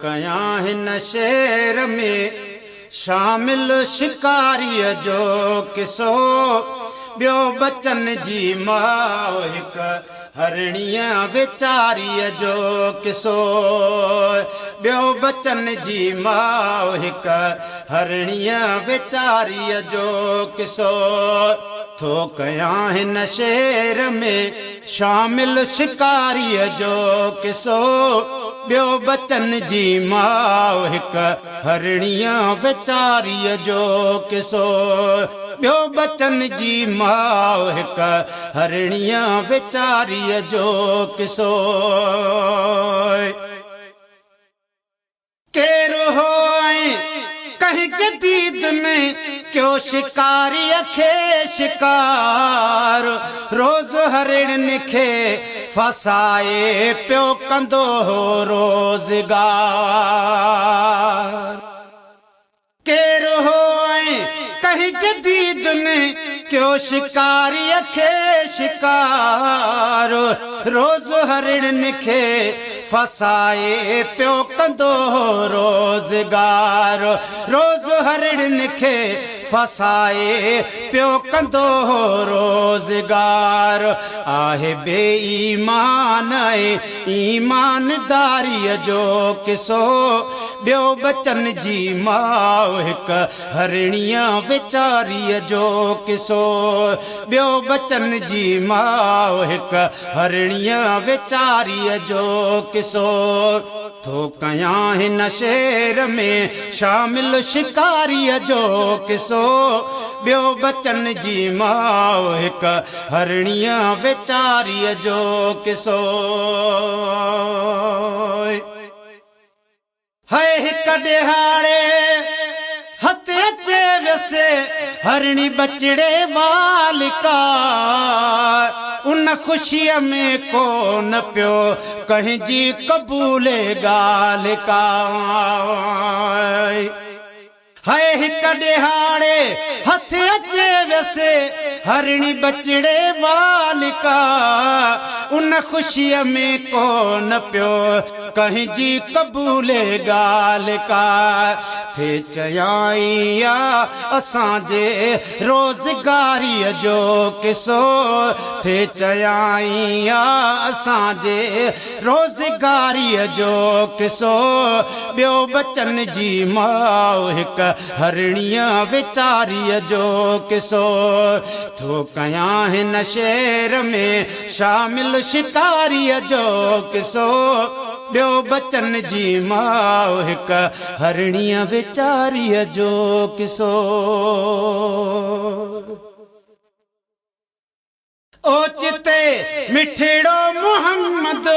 कयां हिन शेर में शामिल शिकारीअ जो किसो ॿियो बचन जी माउ हिक हरणीअ वीचारीअ जो किसो ॿियो बचन जी माउ हिक हरणीअ वीचारीअ जो किसो थो कयां हिन शेर में शामिल शिकारीअ जो किसो ॿियो बचन जी माउ हिक हरणीअ वीचारीअ जो किसो ॿियो बचन जी माउ हिक हरणीअ वीचारीअ जो किसो केरु हो कहीं जदीद में क्यों शिकारीअ खे शिकार रोज़ हरण खे फसाए पियो कंदो हो रोज़गार केरु हो कहीं जदीद में क्यों शिकारीअ खे शिकार रोज़ हरण खे फसाए पियो कंदो हो रोज़गार रोज़ हरण खे फसाए पियो कंदो हो रोज़गार आहे बेईमान ईमानदारीअ जो किसो ॿियो बचन जी माउ हिक हरणीअ वीचारीअ जो किसो ॿियो बचन जी माउ हिक हरणीअ वीचारीअ जो किसो थो कयां हिन शेर में शामिल शिकारीअ जो किसो ॿियो बचन जी माउ हिक हरणीअ वीचारीअ जो किसो है हिक ॾिहाड़े हथ अचे वसे हरणी बचड़े वालिका उन ख़ुशीअ में कोन पियो कहीं जी कबूले ॻाल्हि का है हिक ॾिहाड़े हथ अचे वसे हरणी बचड़े वालिका उन ख़ुशीअ में कोन पियो कहीं जी कबूले ॻाल्हि का थे चयाई या असांजे रोज़गारीअ जो किसो थे चयाई या असांजे रोज़गारीअ जो किसो ॿियो बचन जी माउ हिक हरणीअ वीचारीअ जो किसो थो कयां हिन शेर में शामिल शिकारीअ जो किसो ॿियो बचन जी माउ हिक हरणीअ वीचारीअ जो किसो ओचिते मिठड़ो मोहम्मद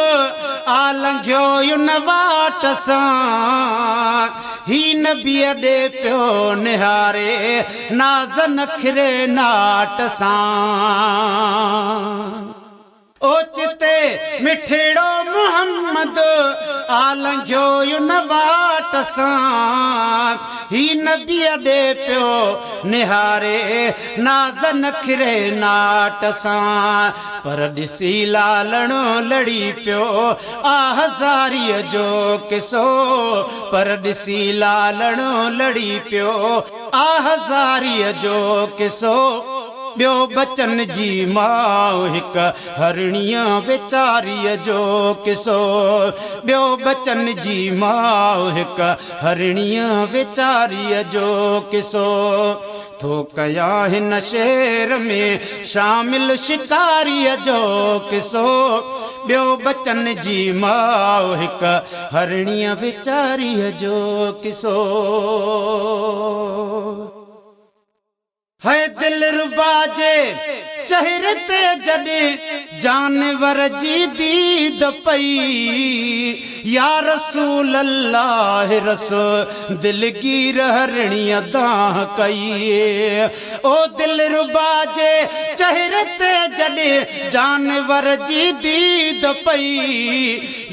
आलंघियो युन वाट सां ही नबीअ ॾे पियो निहारे नाज़ नखरे नाट सां ओचिते मिठड़ो मोहम्मद आलंघियो युन वाट सां ही नबीअ ॾे पियो निहारे नाज़ नखरे नाट सां पर ॾिसी लालणो लड़ी पियो हज़ारीअ जो किसो पर ॾिसी लालणो लड़ी पियो हज़ारीअ जो किसो ॿियो बचन जी माउ हिक हरणीअ वीचारीअ जो किसो ॿियो बचन जी माउ हिक हरणीअ वीचारीअ जो किसो थो कयां हिन शेर में शामिल शिकारीअ जो किसो ॿियो बचन जी माउ हिक हरणीअ वीचारीअ जो किसो है दिलरुबा जे चेहरे ते जॾहिं जानवर जी दीद पई या रसूल अल्लाह रसूल दिलगीर हरणीअ दाह कई ओ दिलरुबा जे चेहरे ते जॾहिं जानवर जी दीद पई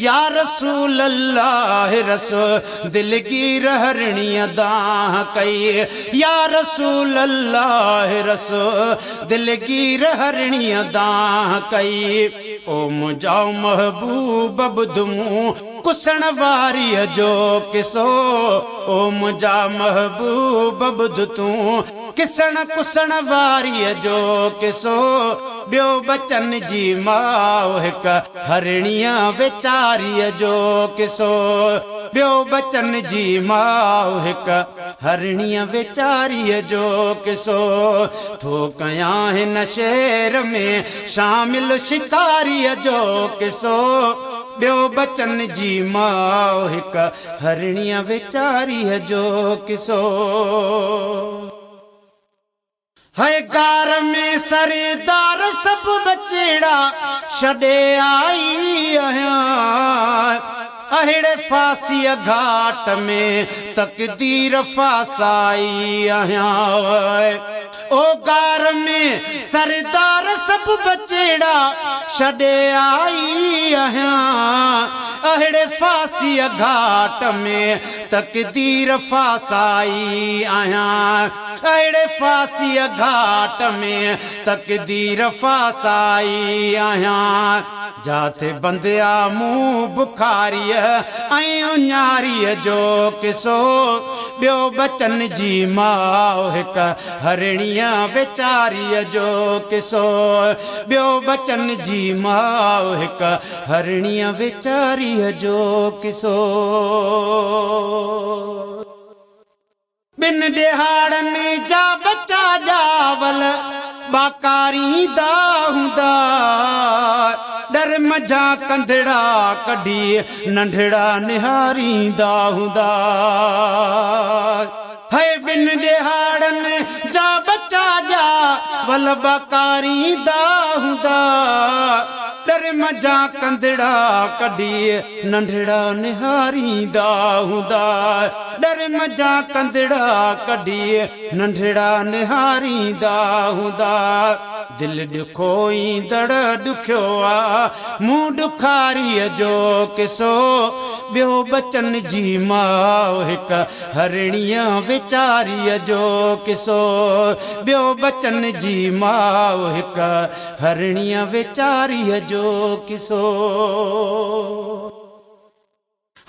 या रसूल अल्लाह रसूल दिलगीर हरणीअ दाह कई या रसूल अल्लाह रसूल दिलगीर हरणीअ दाह कई ओ मुंहिंजा महबूब ॿुध मूं कुसण वारीअ जो किसो ओ मुंहिंजा महबूब ॿुध तूं किसण कुसण वारीअ जो किसो ॿियो बचन जी माउ हिक हरणीअ वेचारीअ जो किसो ॿियो बचन जी माउ हिक हरणीअ वेचारीअ जो किसो थो कयां हिन शहर में शामिल शिकारीअ जो किसो ॿियो बचन जी माउ हिक हरणीअ वेचारीअ जो किसो है गार में सरदार सब बचेड़ा छॾे आई आहियां अहिड़े फांसीअ घाट में तकदीर फासाई आहियां ओ गार में सरदार सब बचेड़ा छॾे आई आहियां अहिड़े फांसीअ घाट में तकदीर फासाई आहियां अहिड़े फांसीअ घाट में तकदीर फासाई आहियां जाथे बंदिया मुंहुं बुखारीअ ऐं उन्यारीअ जो किसो ॿियो बचन जी माउ हिक हरणीअ वेचारीअ जो किसो ॿियो बचन जी माउ हिक हरणीअ वेचारीअ जो किसो बिन ॾिहाड़नि जा बच्चा जावल बाकारींदा हूंदा डर मझा कंधड़ा कढी नंढड़ा निहारींदा हूंदा है बिन ॾिहाड़नि जा बच्चा जावल बाकारींदा हूंदा डर मझा कंधड़ा कढी नंढड़ा निहारींदा हूंदा डर मझा कंधड़ा कढी नंढड़ा निहारींदा हूंदा दिल ॾुखो ईंदड़ ॾुखियो आ मुंहुं ॾुखारीअ जो किसो ॿियो बचन जी माउ हिक हरणीअ वेचारीअ जो किसो ॿियो बचन जी माउ हिक हरणीअ वेचारीअ जो किसो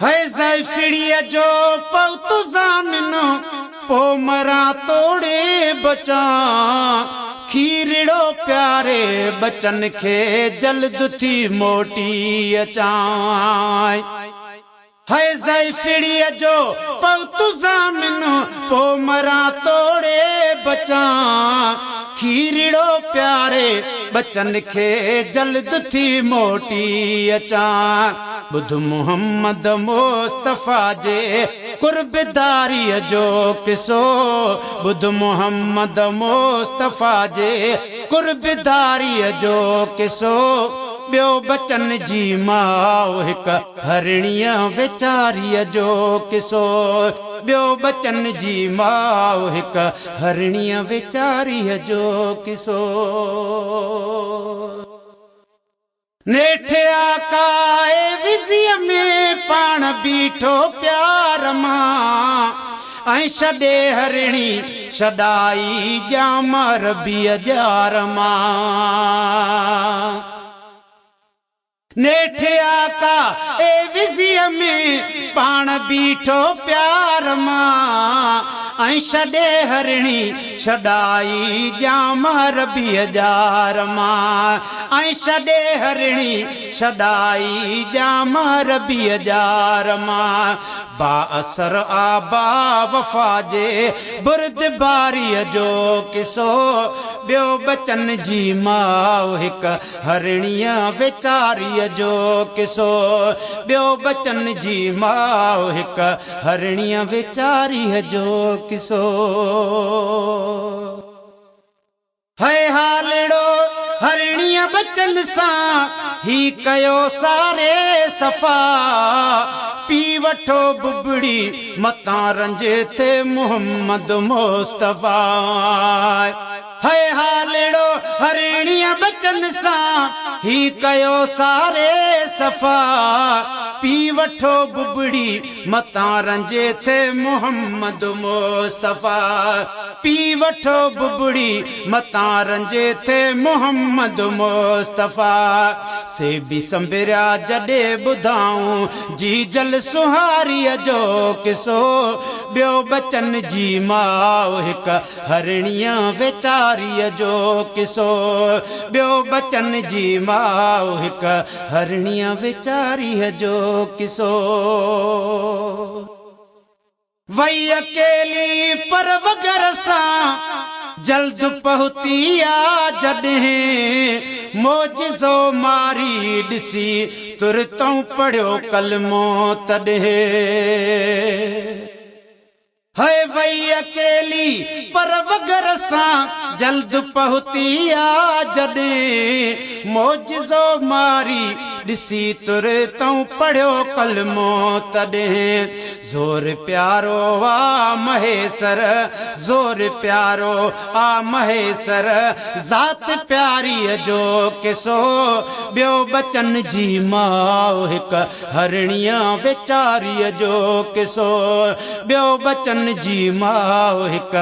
है ज़ैफिड़ीअ जो पौतु ज़ामिनो पो मरा तोड़े बचा खीरड़ो प्यारे बचन खे जल्द थी मोटी अचां है ज़ैफिड़ीअ जो पौतु ज़ामिनो पो मरा तोड़े बचा खीरड़ो प्यारे बचन खे जल्द थी मोटी अचां बुध मोहम्मद मुस्तफ़ा जे कुर्बदारीअ जो किसो बुध मोहम्मद मुस्तफ़ा जे कुर्बदारीअ जो किसो ॿियो बचन जी माउ हिक हरणीअ वेचारीअ जो किसो ॿियो बचन जी माउ हिक हरणीअ वेचारीअ जो किसो नेठे आकाए विज़ीअ में पाण बीठो प्यार मां ऐं छॾे हरणी छॾाई ॼाम रबीअ ॼार मां नेठे आका ए विज़ीअ में पाण बीठो प्यार मां ऐं छॾे हरणी छॾाई ॼाम रबीअ ॼार मां ऐं छॾे हरणी छॾाई ॼाम रबीअ ॼार मां बा असर आबा वफ़ा जे बुर्दबारीअ जो किसो ॿियो बचन जी माउ हिक हरणीअ वेचारीअ जो किसो ॿियो बचन जी माउ हिक हरणीअ वेचारीअ जो किसो है हालड़ो हरणीअ बचन सां ही कयो सारे सफ़ा पी वठो बुबड़ी मतां रंजे थे मोहम्मद मुस्तफ़ा है हालड़ो हरणीअ बचन सां ही कयो सारे सफ़ा पी वठो बुबड़ी मतां रंजे थे मोहम्मद मुस्तफ़ा पी वठो बुबड़ी मतां रंजे थे मोहम्मद मुस्तफ़ा से भी संभरिया जॾे ॿुधाऊं जी जल सुहारीअ जो किसो ॿियो बचन जी माउ हिक हरणीअ वेचारीअ जो किसो ॿियो बचन जी माउ हिक हरणीअ वेचारीअ जो किसो वई अकेली पर वगर सां जल्द पहुती आ जॾहिं मोजिज़ो मारी ॾिसी तुरतों पढ़ियो कलमो तॾहिं है वई अकेली पर वगर सां जल्द पहुती आ जॾहिं मोजिज़ो मारी ॾिसी तुरतों पढ़ियो कलमो तॾहिं ज़ोर प्यारो आ महेसर ज़ोर प्यारो आ महेसर ज़ात प्यारीअ जो किसो ॿियो बचन जी माउ हिक हरणीअ वेचारीअ जो किसो ॿियो बचन जी माउ हिक